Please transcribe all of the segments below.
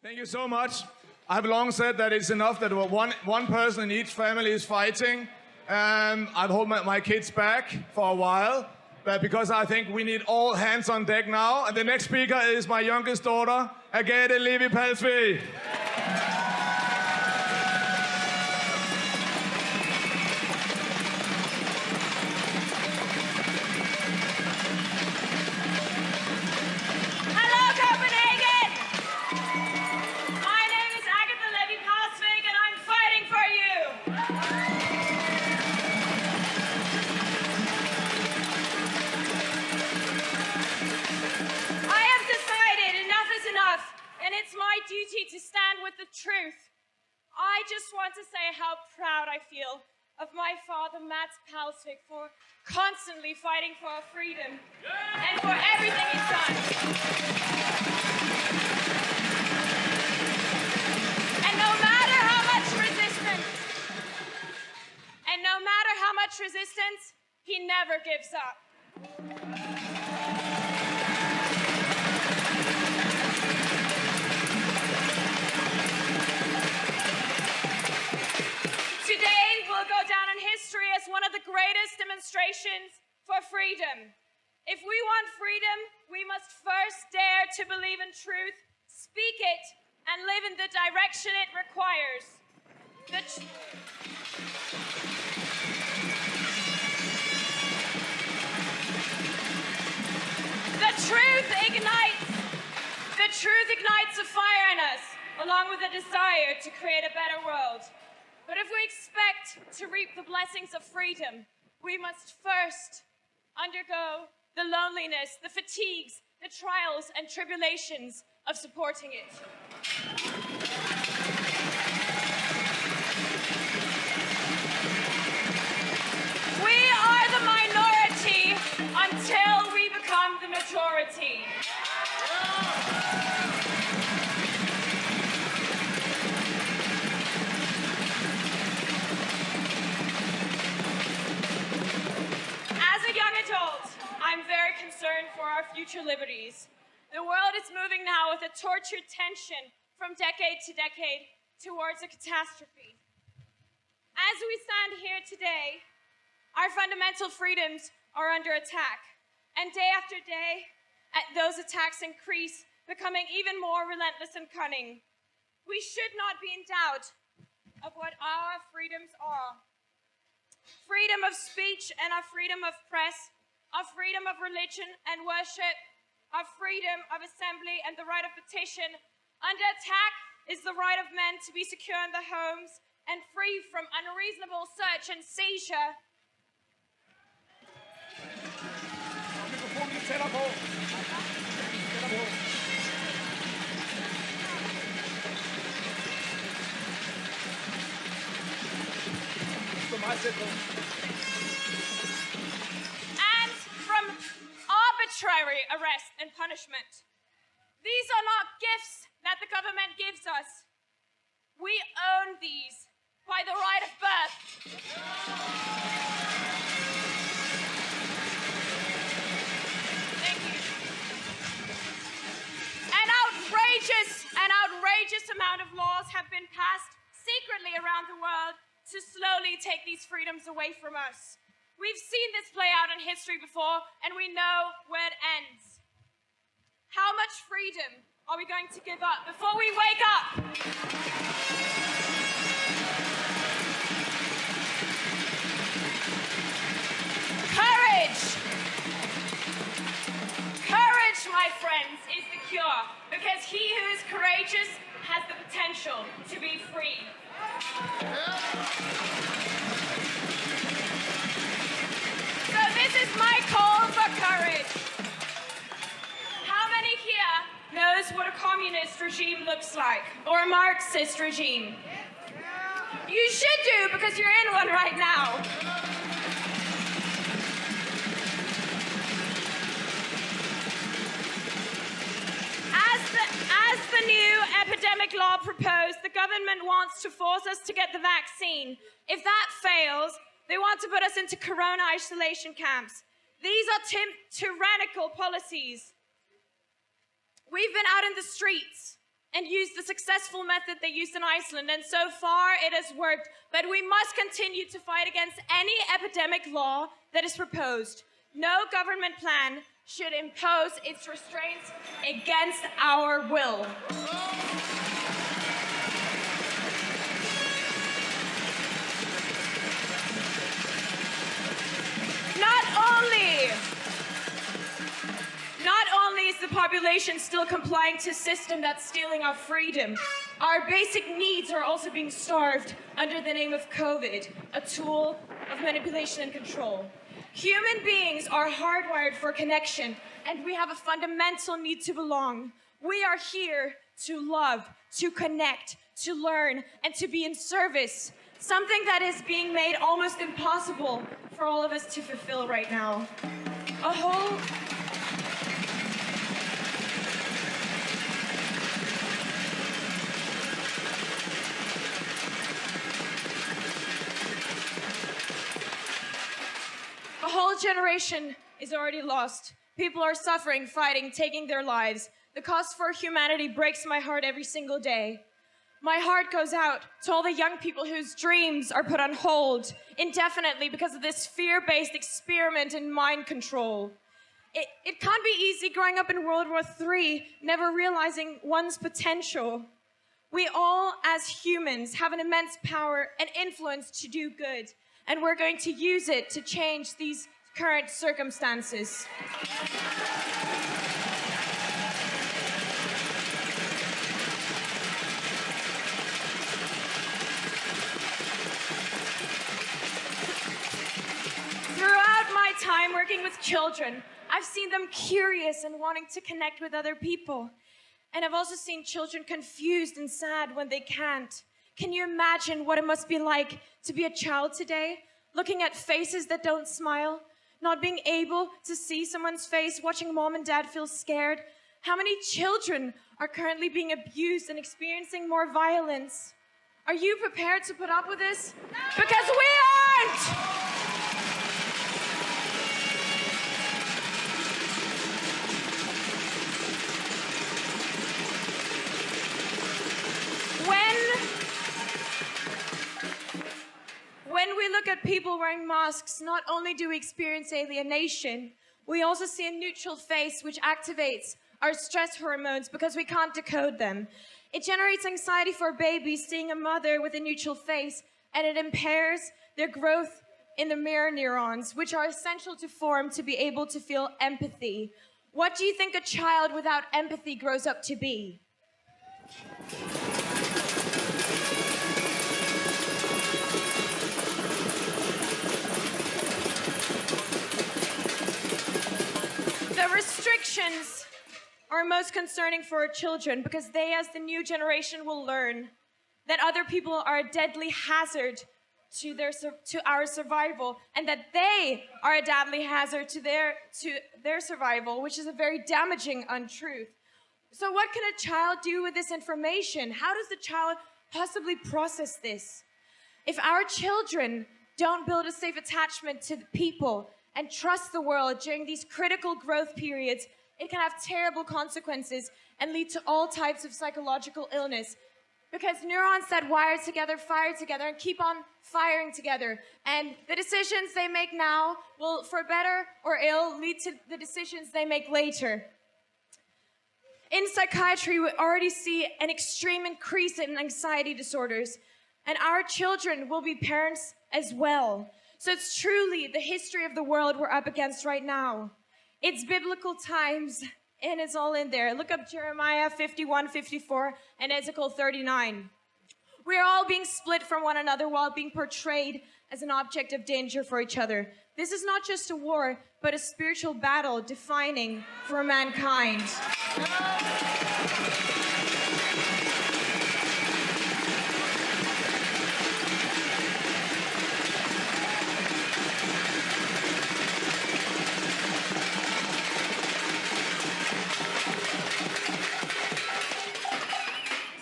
Thank you so much. I've long said that it's enough that one person in each family is fighting. I've held my kids back for a while, but because I think we need all hands on deck now. And the next speaker is my youngest daughter, Agathe Levi Palsvig. Hello, Copenhagen! My name is Agathe Levi Palsvig, and I'm fighting for you. I have decided enough is enough, and it's my duty to stand with the truth. I just want to say how proud I feel of my father, Mats Palsvig, for constantly fighting for our freedom and for everything he's done. And no matter how much resistance, he never gives up. Today will go down in history as one of the greatest demonstrations for freedom. If we want freedom, we must first dare to believe in truth, speak it, and live in the direction it requires. The truth ignites a fire in us, along with a desire to create a better world. But if we expect to reap the blessings of freedom, we must first undergo the loneliness, the fatigues, the trials and tribulations of supporting it. We are the minority until we become the majority. As a young adult, I'm very concerned for our future liberties. The world is moving now with a tortured tension from decade to decade towards a catastrophe. As we stand here today, our fundamental freedoms are under attack. And day after day, those attacks increase, becoming even more relentless and cunning. We should not be in doubt of what our freedoms are. Freedom of speech and our freedom of press, our freedom of religion and worship, our freedom of assembly and the right of petition. Under attack is the right of men to be secure in their homes and free from unreasonable search and seizure. And from arbitrary arrest and punishment. These are not gifts that the government gives us. We own these by the right of birth. Thank you. An outrageous amount of laws have been passed secretly around the world to slowly take these freedoms away from us. We've seen this play out in history before, and we know where it ends. How much freedom are we going to give up before we wake up? Courage! Courage, my friends, is the cure, because he who is courageous has the potential to be free. So this is my call for courage. How many here knows what a communist regime looks like, or a Marxist regime? You should do, because you're in one right now. As the new epidemic law proposed, the government wants to force us to get the vaccine. If that fails, they want to put us into corona isolation camps. These are tyrannical policies. We've been out in the streets and use the successful method they used in Iceland, and so far it has worked. But we must continue to fight against any epidemic law that is proposed. No government plan should impose its restraints against our will. Not only is the population still complying to a system that's stealing our freedom, our basic needs are also being starved under the name of COVID, a tool of manipulation and control. Human beings are hardwired for connection, and we have a fundamental need to belong. We are here to love, to connect, to learn, and to be in service. Something that is being made almost impossible for all of us to fulfill right now. A whole generation is already lost. People are suffering, fighting, taking their lives. The cost for humanity breaks my heart every single day. My heart goes out to all the young people whose dreams are put on hold indefinitely because of this fear-based experiment in mind control. It can't be easy growing up in World War III, never realizing one's potential. We all, as humans, have an immense power and influence to do good, and we're going to use it to change these current circumstances. Throughout my time working with children, I've seen them curious and wanting to connect with other people. And I've also seen children confused and sad when they can't. Can you imagine what it must be like to be a child today, looking at faces that don't smile, not being able to see someone's face, watching mom and dad feel scared? How many children are currently being abused and experiencing more violence? Are you prepared to put up with this? Because we aren't! When we look at people wearing masks, not only do we experience alienation, we also see a neutral face which activates our stress hormones because we can't decode them. It generates anxiety for babies seeing a mother with a neutral face, and it impairs their growth in the mirror neurons, which are essential to form to be able to feel empathy. What do you think a child without empathy grows up to be? The restrictions are most concerning for our children because they, as the new generation, will learn that other people are a deadly hazard to our survival, and that they are a deadly hazard to their survival, which is a very damaging untruth. So what can a child do with this information? How does the child possibly process this? If our children don't build a safe attachment to the people and trust the world during these critical growth periods, it can have terrible consequences and lead to all types of psychological illness. Because neurons that wire together fire together and keep on firing together. And the decisions they make now will, for better or ill, lead to the decisions they make later. In psychiatry, we already see an extreme increase in anxiety disorders, and our children will be parents as well. So it's truly the history of the world we're up against right now. It's biblical times, and it's all in there. Look up Jeremiah 51:54 and Ezekiel 39. We are all being split from one another while being portrayed as an object of danger for each other. This is not just a war, but a spiritual battle defining for mankind.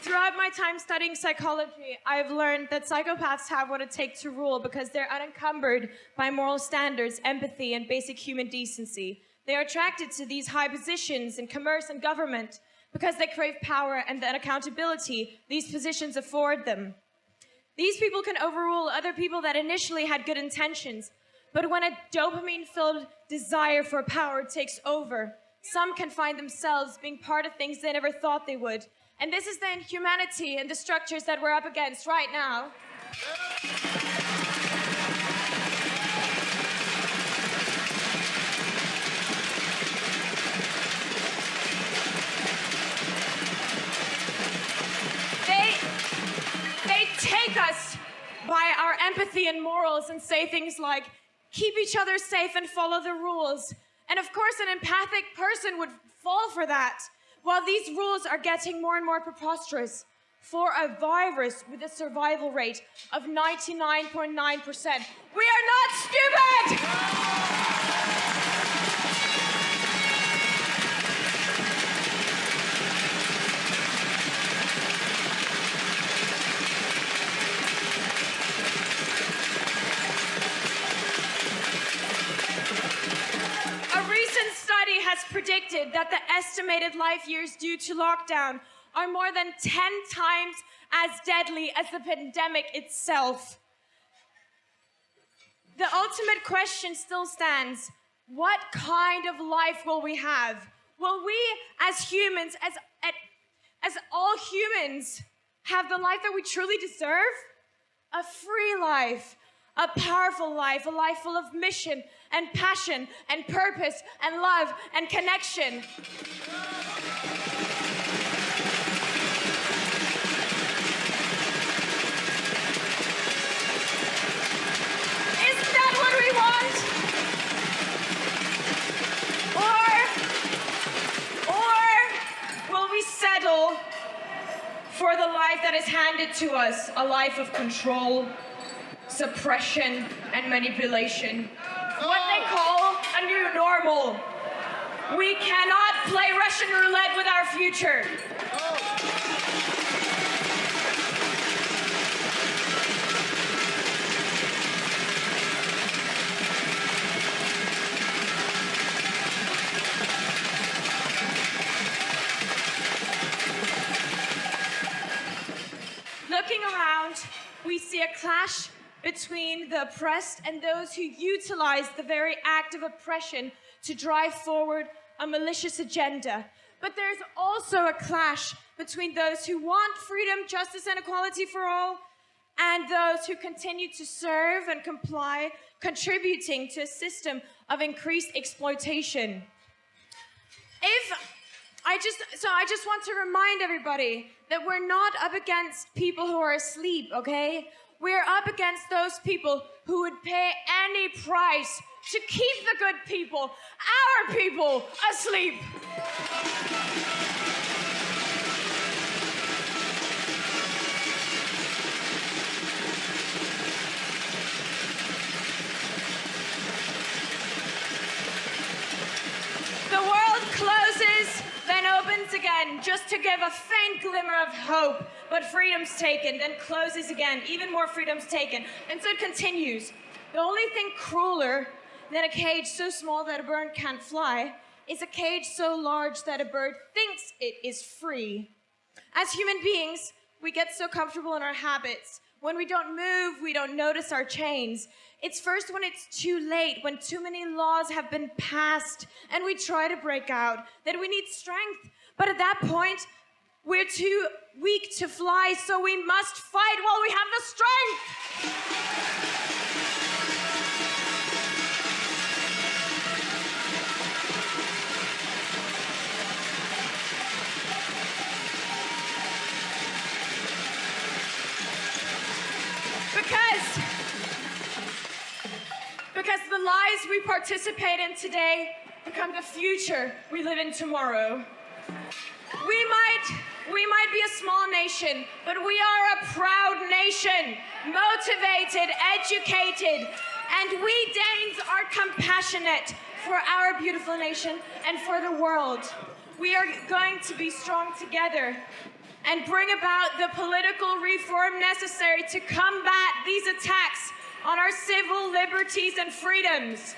Throughout my time studying psychology, I've learned that psychopaths have what it takes to rule because they're unencumbered by moral standards, empathy, and basic human decency. They are attracted to these high positions in commerce and government. because they crave power and the accountability these positions afford them. These people can overrule other people that initially had good intentions, but when a dopamine-filled desire for power takes over, some can find themselves being part of things they never thought they would. And this is the inhumanity and the structures that we're up against right now. They take us by our empathy and morals and say things like, keep each other safe and follow the rules. And of course, an empathic person would fall for that. While these rules are getting more and more preposterous, for a virus with a survival rate of 99.9%, we are not stupid! Has predicted that the estimated life years due to lockdown are more than 10 times as deadly as the pandemic itself. The ultimate question still stands: what kind of life will we have? Will we, as humans, as all humans, have the life that we truly deserve? A free life, a powerful life, a life full of mission and passion and purpose and love and connection. Isn't that what we want? Or will we settle for the life that is handed to us, a life of control, suppression, and manipulation? What they call a new normal. We cannot play Russian roulette with our future. Looking around, we see a clash between the oppressed and those who utilize the very act of oppression to drive forward a malicious agenda. But there's also a clash between those who want freedom, justice, and equality for all, and those who continue to serve and comply, contributing to a system of increased exploitation. I just want to remind everybody that we're not up against people who are asleep, okay? We're up against those people who would pay any price to keep the good people, our people, asleep. The world closes, then opens again, just to give a faint glimmer of hope. But freedom's taken, then closes again, even more freedom's taken. And so it continues. The only thing crueler than a cage so small that a bird can't fly is a cage so large that a bird thinks it is free. As human beings, we get so comfortable in our habits. When we don't move, we don't notice our chains. It's first when it's too late, when too many laws have been passed, and we try to break out, that we need strength. But at that point, we're too weak to fly, so we must fight while we have the strength. Because the lies we participate in today become the future we live in tomorrow. We might be a small nation, but we are a proud nation, motivated, educated, and we Danes are compassionate for our beautiful nation and for the world. We are going to be strong together and bring about the political reform necessary to combat these attacks on our civil liberties and freedoms.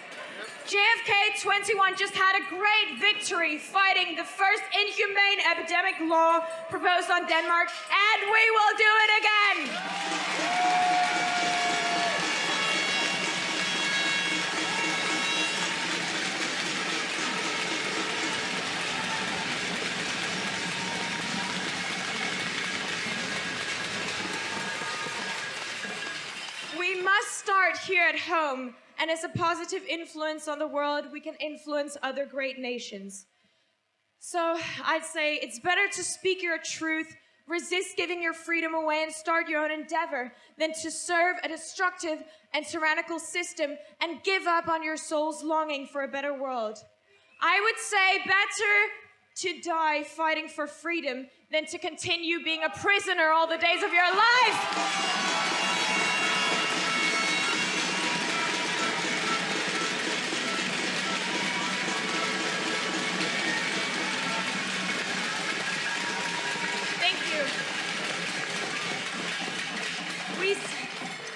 JFK 21 just had a great victory fighting the first inhumane epidemic law proposed on Denmark, and we will do it again! We must start here at home, and as a positive influence on the world, we can influence other great nations. So I'd say it's better to speak your truth, resist giving your freedom away, and start your own endeavor than to serve a destructive and tyrannical system and give up on your soul's longing for a better world. I would say better to die fighting for freedom than to continue being a prisoner all the days of your life.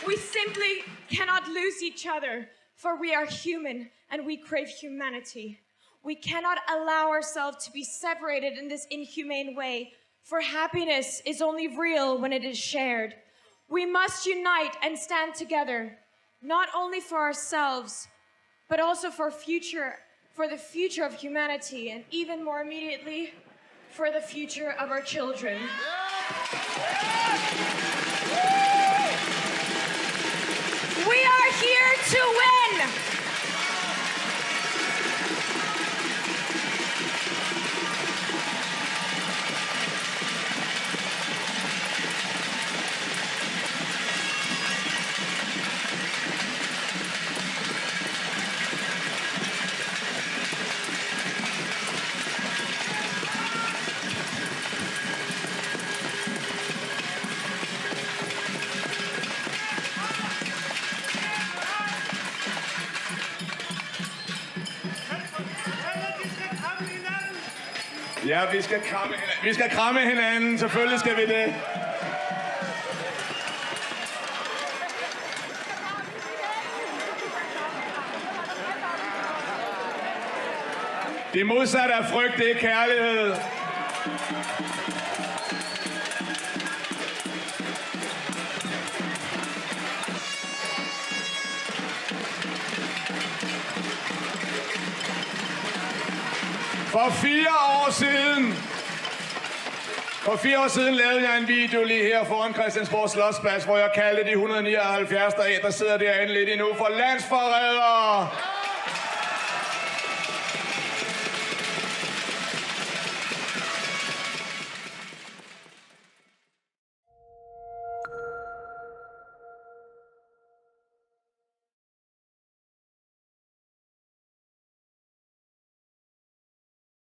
We simply cannot lose each other, for we are human and we crave humanity. We cannot allow ourselves to be separated in this inhumane way, for happiness is only real when it is shared. We must unite and stand together, not only for ourselves, but also for the future of humanity, and even more immediately, for the future of our children. We are here to win! Ja, vi skal kramme hinanden. Selvfølgelig skal vi det. Det modsatte af frygt, det er kærlighed. For 4 år siden lavede jeg en video lige her foran Christiansborg Slotsplads, hvor jeg kaldte de 179, der sidder derinde lidt endnu, for landsforrædere.